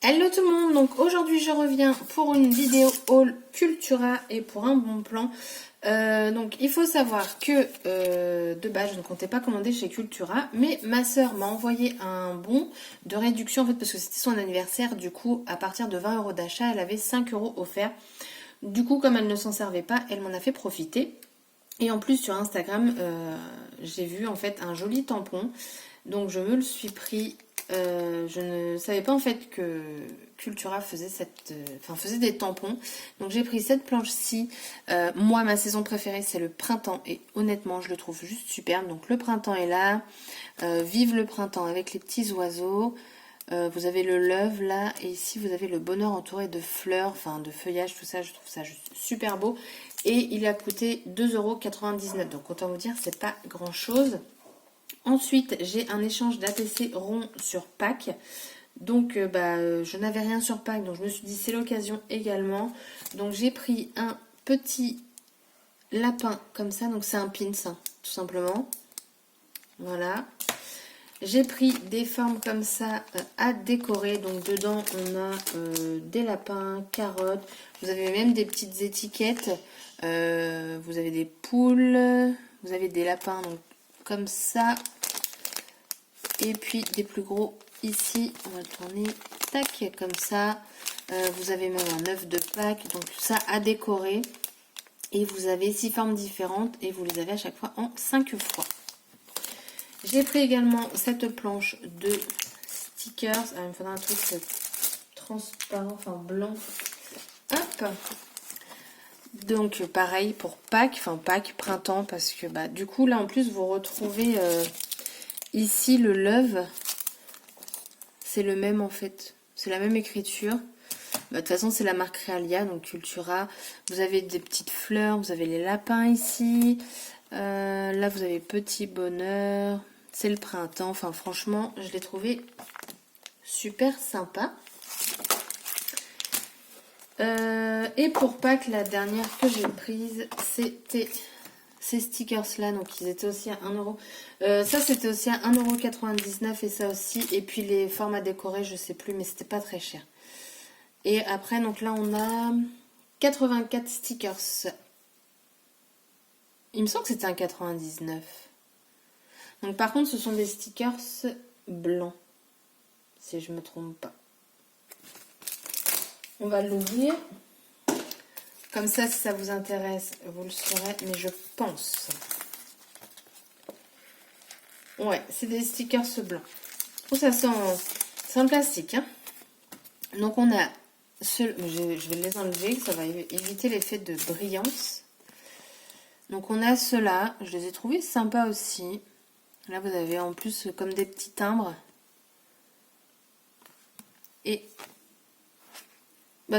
Hello tout le monde, donc aujourd'hui je reviens pour une vidéo haul Cultura et pour un bon plan. Donc il faut savoir que de base je ne comptais pas commander chez Cultura, mais ma soeur m'a envoyé un bon de réduction en fait parce que c'était son anniversaire. Du coup à partir de 20 € d'achat elle avait 5 € offerts. Du coup comme elle ne s'en servait pas, elle m'en a fait profiter. Et en plus sur Instagram j'ai vu en fait un joli tampon, donc je me le suis pris. Je ne savais pas en fait que Cultura faisait faisait des tampons. Donc j'ai pris cette planche-ci. Moi, ma saison préférée, c'est le printemps. Et honnêtement, je le trouve juste superbe. Donc le printemps est là. Vive le printemps avec les petits oiseaux. Vous avez le love là. Et ici, vous avez le bonheur entouré de fleurs, enfin de feuillage, tout ça. Je trouve ça juste super beau. Et il a coûté 2,99 €. Donc autant vous dire, c'est pas grand-chose. Ensuite, j'ai un échange d'ATC rond sur Pâques. Donc, je n'avais rien sur Pâques, donc je me suis dit c'est l'occasion également. Donc, j'ai pris un petit lapin comme ça. Donc, c'est un pins, hein, tout simplement. Voilà. J'ai pris des formes comme ça à décorer. Donc, dedans, on a des lapins, carottes. Vous avez même des petites étiquettes. Vous avez des poules. Vous avez des lapins, donc comme ça. Et puis des plus gros ici, on va le tourner, tac, comme ça. Vous avez même un œuf de Pâques, donc tout ça à décorer. Et vous avez 6 formes différentes et vous les avez à chaque fois en 5 fois. J'ai pris également cette planche de stickers. Ah, il me faudra un truc transparent, enfin blanc. Hop. Donc pareil pour Pâques, enfin Pâques, printemps, parce que du coup là en plus vous retrouvez ici le love. C'est le même en fait, c'est la même écriture. De toute façon c'est la marque Realia, donc Cultura. Vous avez des petites fleurs, vous avez les lapins ici. Là vous avez petit bonheur, c'est le printemps. Enfin franchement je l'ai trouvé super sympa. Et pour Pâques, la dernière que j'ai prise, c'était ces stickers là, donc ils étaient aussi à 1 €. Ça c'était aussi à 1,99 € et ça aussi. Et puis les formats décorés, je sais plus, mais c'était pas très cher. Et après, donc là on a 84 stickers. Il me semble que c'était un 99. Donc par contre, ce sont des stickers blancs, si je me trompe pas. On va l'ouvrir. Comme ça, si ça vous intéresse, vous le saurez, mais je pense. Ouais, c'est des stickers blancs. Oh, ça sent en plastique. Hein. Donc on a je vais les enlever, ça va éviter l'effet de brillance. Donc on a ceux-là, je les ai trouvés sympas aussi. Là vous avez en plus comme des petits timbres. Et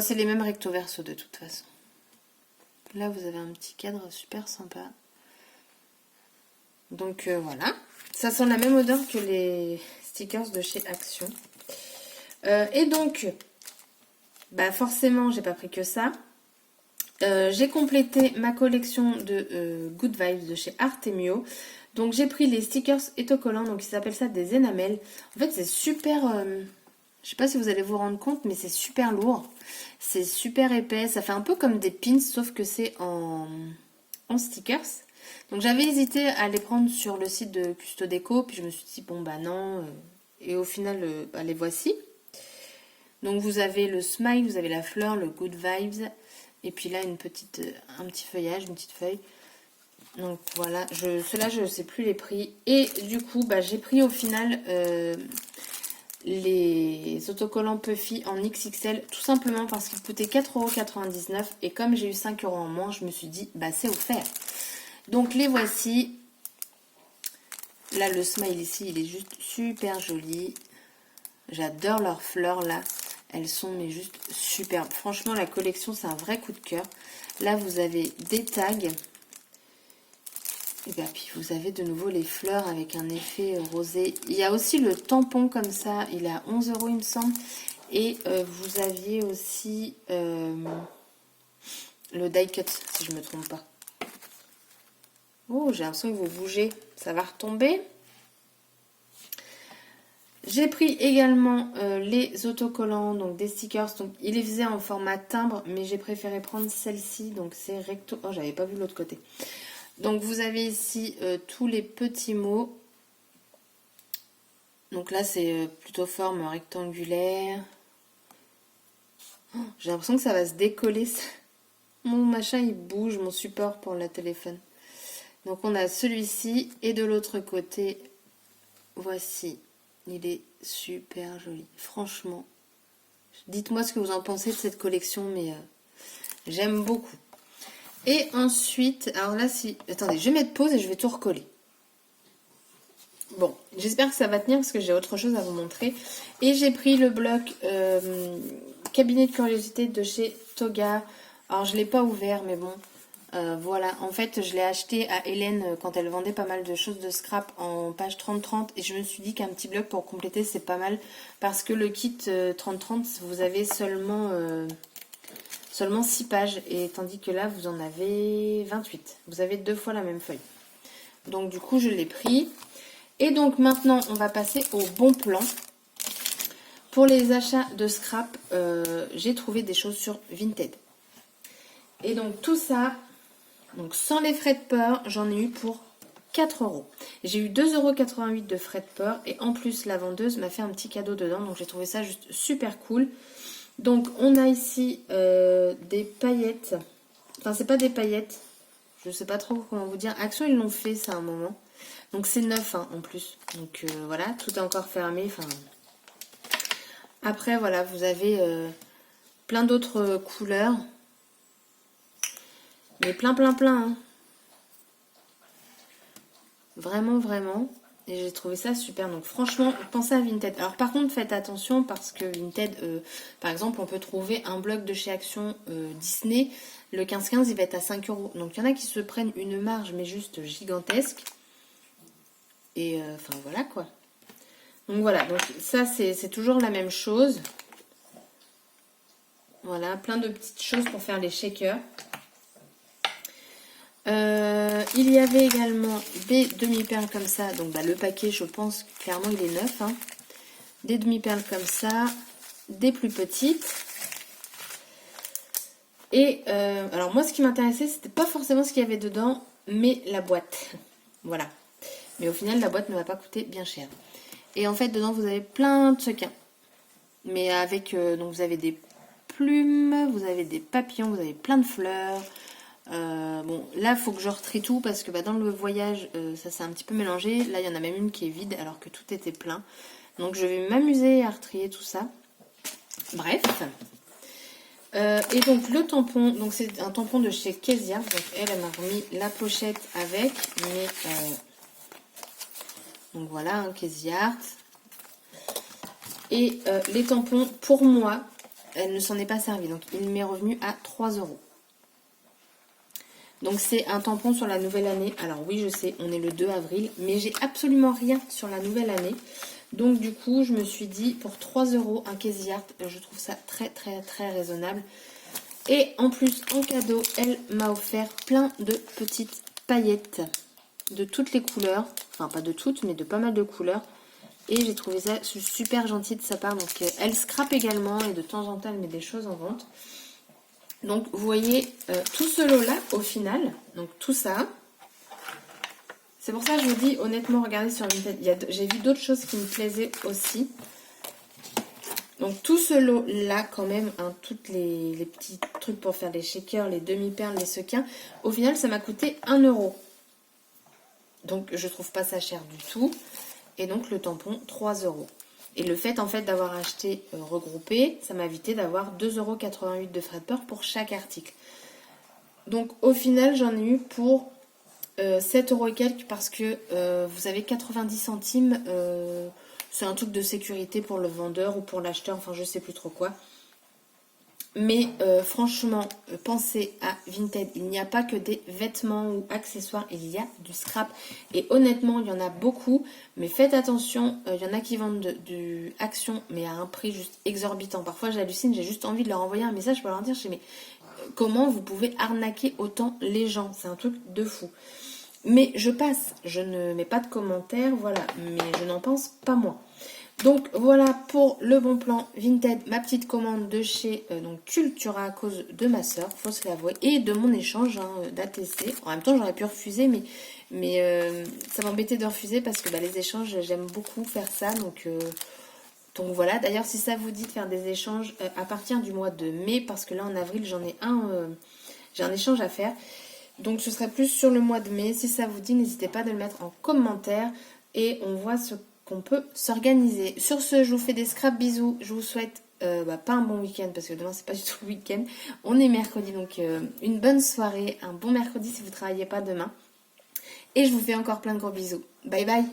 c'est les mêmes recto verso de toute façon. Là vous avez un petit cadre super sympa. Donc voilà. Ça sent la même odeur que les stickers de chez Action. Et donc, forcément, j'ai pas pris que ça. J'ai complété ma collection de Good Vibes de chez Artemio. Donc j'ai pris les stickers autocollants, donc ils appellent ça des enamels. En fait c'est super, je sais pas si vous allez vous rendre compte, mais c'est super lourd. C'est super épais, ça fait un peu comme des pins, sauf que c'est en stickers. Donc j'avais hésité à les prendre sur le site de Custodeco, puis je me suis dit bon non, et au final les voici. Donc vous avez le smile, vous avez la fleur, le good vibes, et puis là un petit feuillage, une petite feuille. Donc voilà, ceux-là je ne sais plus les prix. Et du coup j'ai pris au final les autocollants Puffy en XXL, tout simplement parce qu'ils coûtaient 4,99 € et comme j'ai eu 5 € en moins, je me suis dit c'est offert. Donc les voici. Là le smile ici il est juste super joli. J'adore leurs fleurs là. Elles sont mais juste superbes. Franchement la collection c'est un vrai coup de cœur. Là vous avez des tags. Et puis vous avez de nouveau les fleurs avec un effet rosé. Il y a aussi le tampon comme ça. Il est à 11 € il me semble. Et vous aviez aussi le die cut si je ne me trompe pas. Oh j'ai l'impression que vous bougez. Ça va retomber. J'ai pris également les autocollants, donc des stickers. Donc il les faisait en format timbre, mais j'ai préféré prendre celle-ci. Donc c'est recto. Oh, j'avais pas vu l'autre côté. Donc vous avez ici tous les petits mots. Donc là c'est plutôt forme rectangulaire. Oh, j'ai l'impression que ça va se décoller. Mon machin il bouge, mon support pour le téléphone. Donc on a celui-ci et de l'autre côté, voici. Il est super joli. Franchement, dites-moi ce que vous en pensez de cette collection, mais j'aime beaucoup. Et ensuite, alors là, si... Attendez, je vais mettre pause et je vais tout recoller. Bon, j'espère que ça va tenir parce que j'ai autre chose à vous montrer. Et j'ai pris le bloc cabinet de curiosité de chez Toga. Alors, je ne l'ai pas ouvert, mais bon... voilà, en fait je l'ai acheté à Hélène quand elle vendait pas mal de choses de scrap en page 30-30 et je me suis dit qu'un petit bloc pour compléter c'est pas mal parce que le kit 30-30 vous avez seulement 6 pages et tandis que là vous en avez 28. Vous avez 2 fois la même feuille. Donc du coup je l'ai pris et donc maintenant on va passer au bon plan. Pour les achats de scrap, j'ai trouvé des choses sur Vinted. Et donc tout ça, donc sans les frais de port, j'en ai eu pour 4 €. J'ai eu 2,88 € de frais de port et en plus la vendeuse m'a fait un petit cadeau dedans. Donc j'ai trouvé ça juste super cool. Donc on a ici des paillettes. Enfin c'est pas des paillettes. Je sais pas trop comment vous dire. Action ils l'ont fait ça à un moment. Donc c'est neuf hein, en plus. Donc voilà, tout est encore fermé. Enfin... Après voilà, vous avez plein d'autres couleurs. Mais plein. Hein. Vraiment, vraiment. Et j'ai trouvé ça super. Donc franchement, pensez à Vinted. Alors par contre, faites attention parce que Vinted, par exemple, on peut trouver un bloc de chez Action Disney. Le 15-15, il va être à 5 €. Donc il y en a qui se prennent une marge, mais juste gigantesque. Et enfin voilà quoi. Donc voilà, donc ça c'est toujours la même chose. Voilà, plein de petites choses pour faire les shakers. Il y avait également des demi-perles comme ça. Donc bah, le paquet, je pense, clairement, il est neuf. Hein. Des demi-perles comme ça. Des plus petites. Et alors moi, ce qui m'intéressait, c'était pas forcément ce qu'il y avait dedans, mais la boîte. Voilà. Mais au final, la boîte ne va pas coûter bien cher. Et en fait, dedans, vous avez plein de sequins. Mais avec... donc vous avez des plumes, vous avez des papillons, vous avez plein de fleurs... bon, là, il faut que je retrie tout parce que bah, dans le voyage, ça s'est un petit peu mélangé. Là, il y en a même une qui est vide alors que tout était plein. Donc, je vais m'amuser à retrier tout ça. Bref. Et donc, le tampon, donc c'est un tampon de chez Kezia. Donc, elle m'a remis la pochette avec. Mais, donc, voilà, un Kezia. Et les tampons, pour moi, elle ne s'en est pas servie. Donc, il m'est revenu à 3 €. Donc c'est un tampon sur la nouvelle année. Alors oui, je sais, on est le 2 avril, mais j'ai absolument rien sur la nouvelle année. Donc du coup, je me suis dit, pour 3 € un Casey Art, je trouve ça très raisonnable. Et en plus, en cadeau, elle m'a offert plein de petites paillettes de toutes les couleurs. Enfin, pas de toutes, mais de pas mal de couleurs. Et j'ai trouvé ça super gentil de sa part. Donc elle scrape également et de temps en temps, elle met des choses en vente. Donc vous voyez tout ce lot là au final, donc tout ça, c'est pour ça que je vous dis honnêtement regardez sur Vinted, j'ai vu d'autres choses qui me plaisaient aussi. Donc tout ce lot là quand même, hein, tous les petits trucs pour faire les shakers, les demi-perles, les sequins, au final ça m'a coûté 1 €. Donc je trouve pas ça cher du tout. Et donc le tampon 3 €. Et le fait en fait d'avoir acheté regroupé, ça m'a évité d'avoir 2,88 € de frais de port pour chaque article. Donc au final j'en ai eu pour 7 € et quelques parce que vous avez 90 centimes. C'est un truc de sécurité pour le vendeur ou pour l'acheteur, enfin je sais plus trop quoi. Mais franchement, pensez à Vinted. Il n'y a pas que des vêtements ou accessoires, il y a du scrap. Et honnêtement, il y en a beaucoup. Mais faites attention, il y en a qui vendent du Action, mais à un prix juste exorbitant. Parfois, j'hallucine, j'ai juste envie de leur envoyer un message pour leur dire, mais comment vous pouvez arnaquer autant les gens? C'est un truc de fou. Mais je passe, je ne mets pas de commentaires, voilà. Mais je n'en pense pas moins. Donc voilà pour le bon plan Vinted, ma petite commande de chez donc Cultura à cause de ma soeur, faut se l'avouer, et de mon échange d'ATC. En même temps j'aurais pu refuser, mais ça m'embêtait de refuser parce que les échanges j'aime beaucoup faire ça. Donc voilà, d'ailleurs si ça vous dit de faire des échanges à partir du mois de mai, parce que là en avril j'en ai j'ai un échange à faire. Donc ce serait plus sur le mois de mai. Si ça vous dit, n'hésitez pas de le mettre en commentaire et on voit ce qu'on peut s'organiser. Sur ce, je vous fais des scraps bisous. Je vous souhaite pas un bon week-end parce que demain c'est pas du tout le week-end. On est mercredi, donc une bonne soirée, un bon mercredi si vous ne travaillez pas demain. Et je vous fais encore plein de gros bisous. Bye bye.